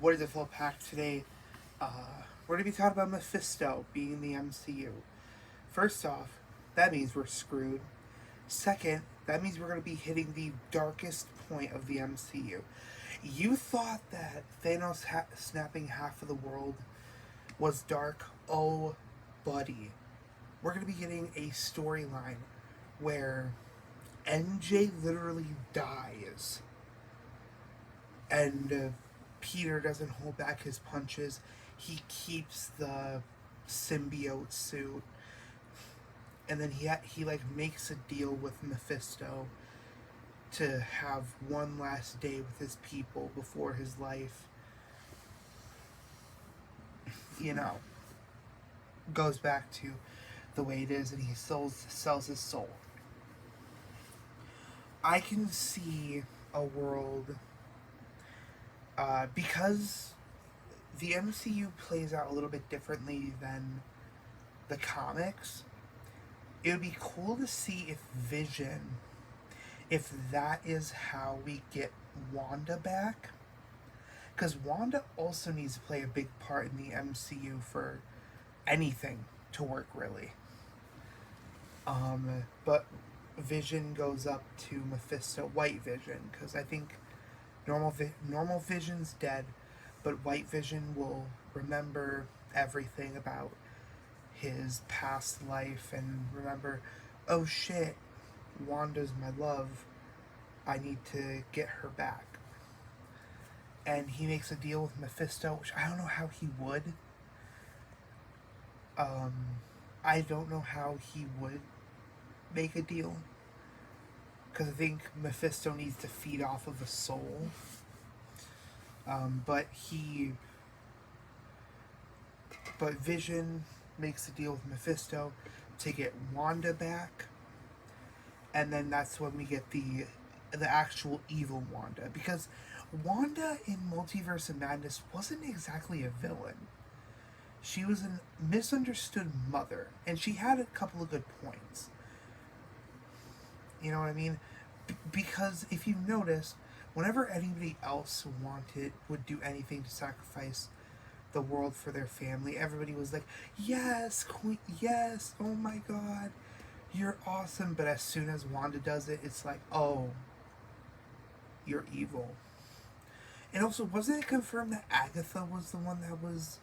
What is it, full pack today? Uh, we're going to be talking about Mephisto being in the MCU. First off, that means we're screwed. Second, that means we're going to be hitting the darkest point of the MCU. You thought that Thanos snapping half of the world was dark? Oh, buddy. We're going to be getting a storyline where MJ literally dies. And Peter doesn't hold back his punches. He keeps the symbiote suit, and then he like makes a deal with Mephisto to have one last day with his people before his life, goes back to the way it is, and he sells his soul. I can see a world because the MCU plays out a little bit differently than the comics. It would be cool to see if that is how we get Wanda back. Because Wanda also needs to play a big part in the MCU for anything to work, really. But Vision goes up to Mephisto, White Vision, because I think normal Vision's dead, but White Vision will remember everything about his past life and remember, oh shit, Wanda's my love. I need to get her back. And he makes a deal with Mephisto, which I don't know how he would. I don't know how he would make a deal, because I think Mephisto needs to feed off of a soul. But Vision makes a deal with Mephisto to get Wanda back, and then that's when we get the actual evil Wanda, because Wanda in Multiverse of Madness wasn't exactly a villain. She was a misunderstood mother, and she had a couple of good points. You know what I mean? Because if you notice, whenever anybody else would do anything to sacrifice the world for their family, everybody was like, yes, queen, yes, oh my god, you're awesome. But as soon as Wanda does it, it's like, oh, you're evil. And also, wasn't it confirmed that Agatha was the one that was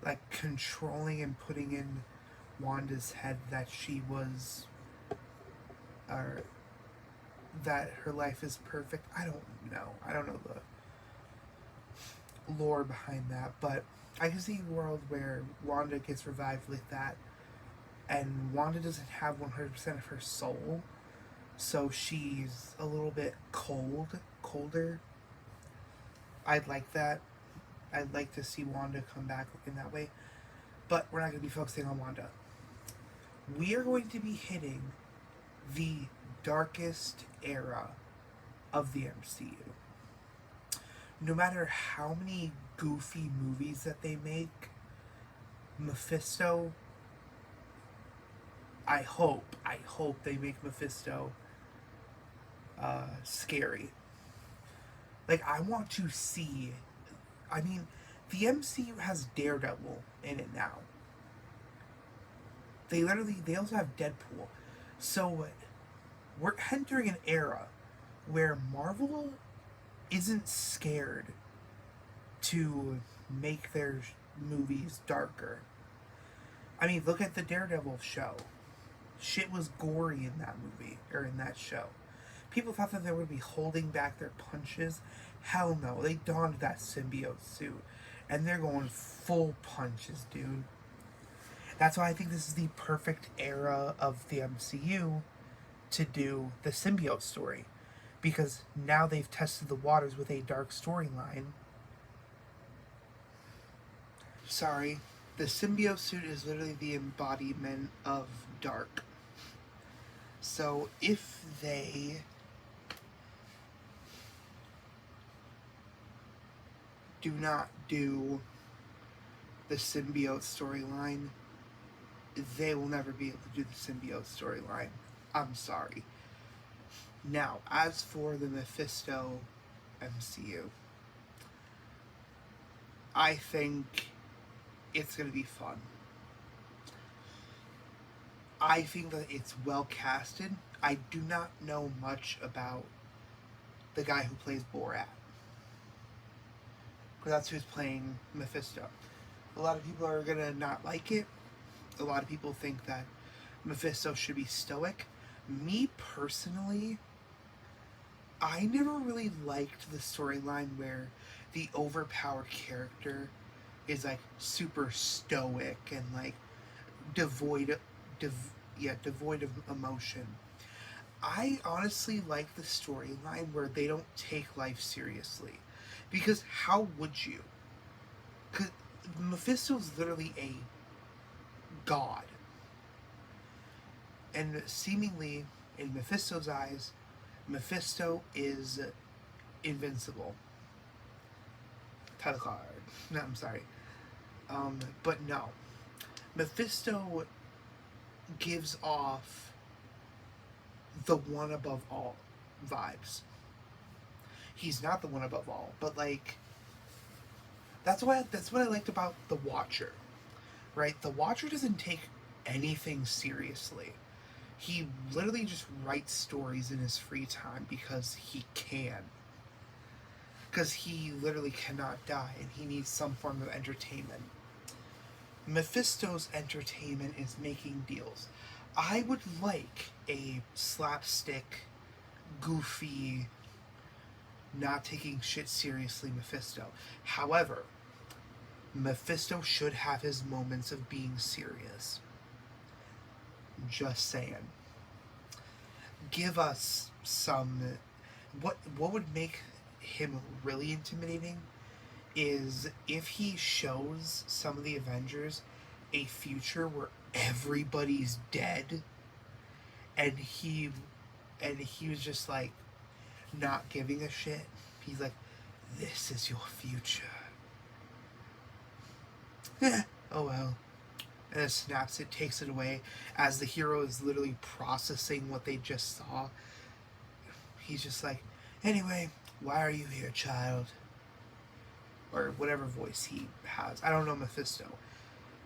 like controlling and putting in Wanda's head that she was, or that her life is perfect? I don't know the lore behind that, but I can see a world where Wanda gets revived like that, and Wanda doesn't have 100% of her soul, so she's a little bit colder. I'd like that. I'd like to see Wanda come back in that way, but we're not going to be focusing on Wanda. We are going to be hitting the darkest era of the MCU. No matter how many goofy movies that they make, Mephisto, I hope they make Mephisto scary. Like, I want to see, I mean, the MCU has Daredevil in it now. They also have Deadpool. So, we're entering an era where Marvel isn't scared to make their movies darker. I mean, look at the Daredevil show. Shit was gory in that movie, or in that show. People thought that they would be holding back their punches. Hell no. They donned that symbiote suit, and they're going full punches, dude. That's why I think this is the perfect era of the MCU to do the symbiote story, because now they've tested the waters with a dark storyline. Sorry, the symbiote suit is literally the embodiment of dark. So if they do not do the symbiote storyline, they will never be able to do the symbiote storyline. I'm sorry. Now, as for the Mephisto MCU, I think it's going to be fun. I think that it's well casted. I do not know much about the guy who plays Borat, because that's who's playing Mephisto. A lot of people are going to not like it. A lot of people think that Mephisto should be stoic. Me personally, I never really liked the storyline where the overpowered character is like super stoic and like devoid devoid of emotion. I honestly like the storyline where they don't take life seriously, because how would you? Cause Mephisto's literally a god, and seemingly in Mephisto's eyes, Mephisto is invincible. Title card. No, I'm sorry. But no, Mephisto gives off the one above all vibes. He's not the one above all, but like that's what I liked about the Watcher, right? The Watcher doesn't take anything seriously. He literally just writes stories in his free time because he can. Because he literally cannot die and he needs some form of entertainment. Mephisto's entertainment is making deals. I would like a slapstick, goofy, not taking shit seriously Mephisto. However, Mephisto should have his moments of being serious. Just saying. Give us some. What would make him really intimidating is if he shows some of the Avengers a future where everybody's dead, and he was just like not giving a shit. He's like, "This is your future." Yeah. Oh well. And then snaps it, takes it away as the hero is literally processing what they just saw. He's just like, "Anyway, why are you here, child?" Or whatever voice he has. I don't know Mephisto.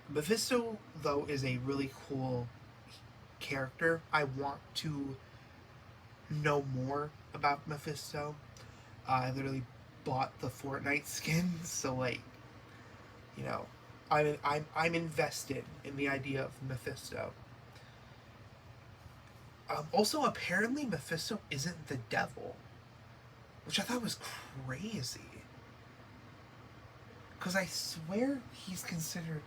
Mephisto, though, is a really cool character. I want to know more about Mephisto. I literally bought the Fortnite skin, so like, you know, I'm invested in the idea of Mephisto. Also, apparently, Mephisto isn't the devil, which I thought was crazy. Because I swear he's considered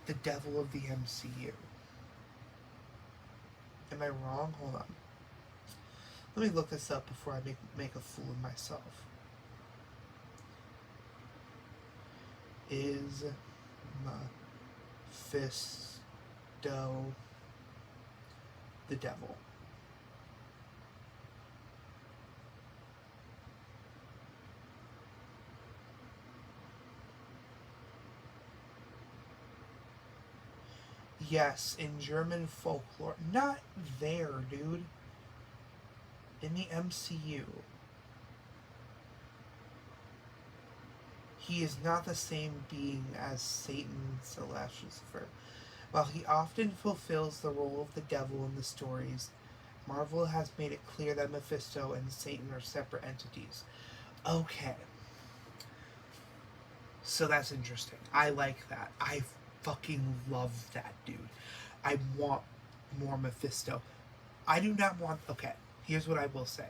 the devil of the MCU. Am I wrong? Hold on. Let me look this up before I make a fool of myself. Is Mephisto the devil? Yes, in German folklore. Not there, dude. In the MCU. He is not the same being as Satan slash Lucifer. While he often fulfills the role of the devil in the stories, Marvel has made it clear that Mephisto and Satan are separate entities. Okay. So that's interesting. I like that. I fucking love that, dude. I want more Mephisto. I do not want. Okay, here's what I will say.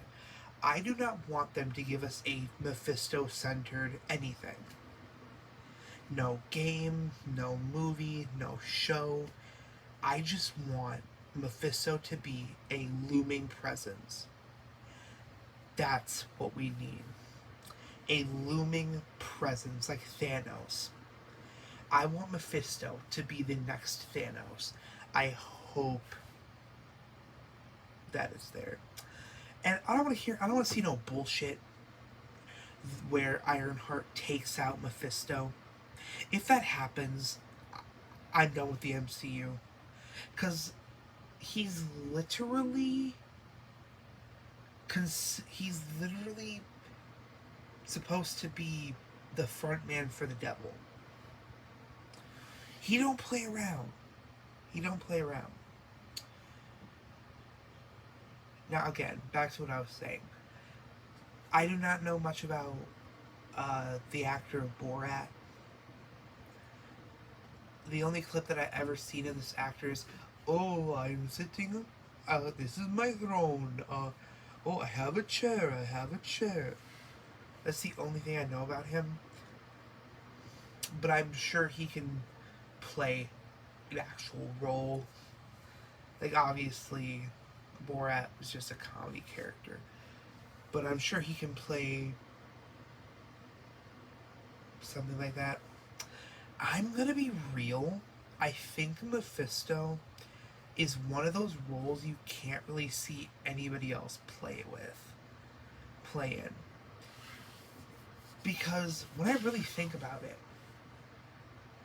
I do not want them to give us a Mephisto centered anything. No game, no movie, no show. I just want Mephisto to be a looming presence. That's what we need. A looming presence like Thanos. I want Mephisto to be the next Thanos. I hope that is there. And I don't want to see no bullshit where Ironheart takes out Mephisto. If that happens, I'm done with the MCU. Because he's literally. He's literally supposed to be the front man for the devil. He don't play around. He don't play around. Now again, back to what I was saying. I do not know much about the actor of Borat. The only clip that I ever seen of this actor is, "Oh, I'm sitting. This is my throne. Oh, I have a chair. I have a chair." That's the only thing I know about him. But I'm sure he can play an actual role. Like, obviously, Borat was just a comedy character. But I'm sure he can play something like that. I'm gonna be real. I think Mephisto is one of those roles you can't really see anybody else play in. Because when I really think about it,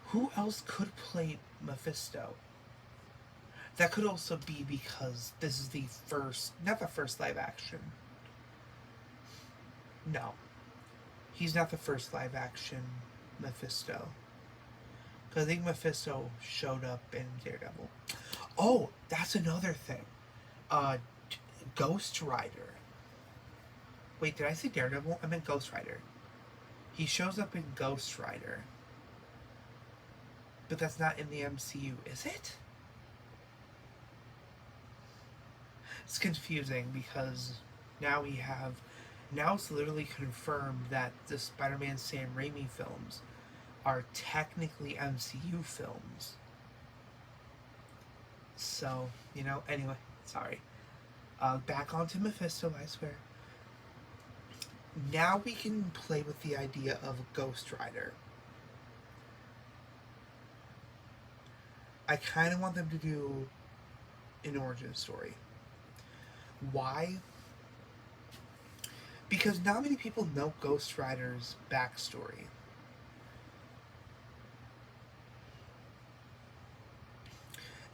who else could play Mephisto? That could also be because this is not the first live action. No. He's not the first live action Mephisto. Because I think Mephisto showed up in Daredevil. Oh, that's another thing. Ghost Rider. Wait, did I say Daredevil? I meant Ghost Rider. He shows up in Ghost Rider. But that's not in the MCU, is it? It's confusing because now it's literally confirmed that the Spider-Man Sam Raimi films are technically MCU films. So, anyway, sorry. Back onto Mephisto, I swear. Now we can play with the idea of a Ghost Rider. I kind of want them to do an origin story. Why? Because not many people know Ghost Rider's backstory.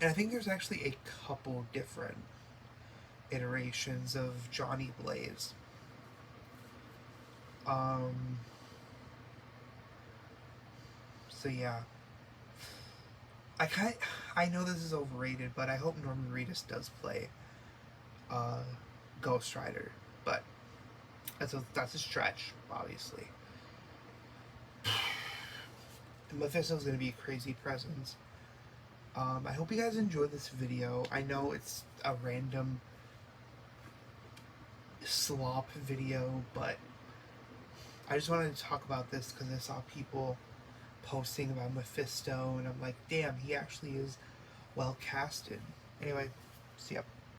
And I think there's actually a couple different iterations of Johnny Blaze. So yeah. I know this is overrated, but I hope Norman Reedus does play Ghost Rider. But that's a stretch, obviously. Mephisto's gonna be a crazy presence. I hope you guys enjoyed this video. I know it's a random slop video, but I just wanted to talk about this because I saw people posting about Mephisto, and I'm like, damn, he actually is well casted. Anyway, see ya.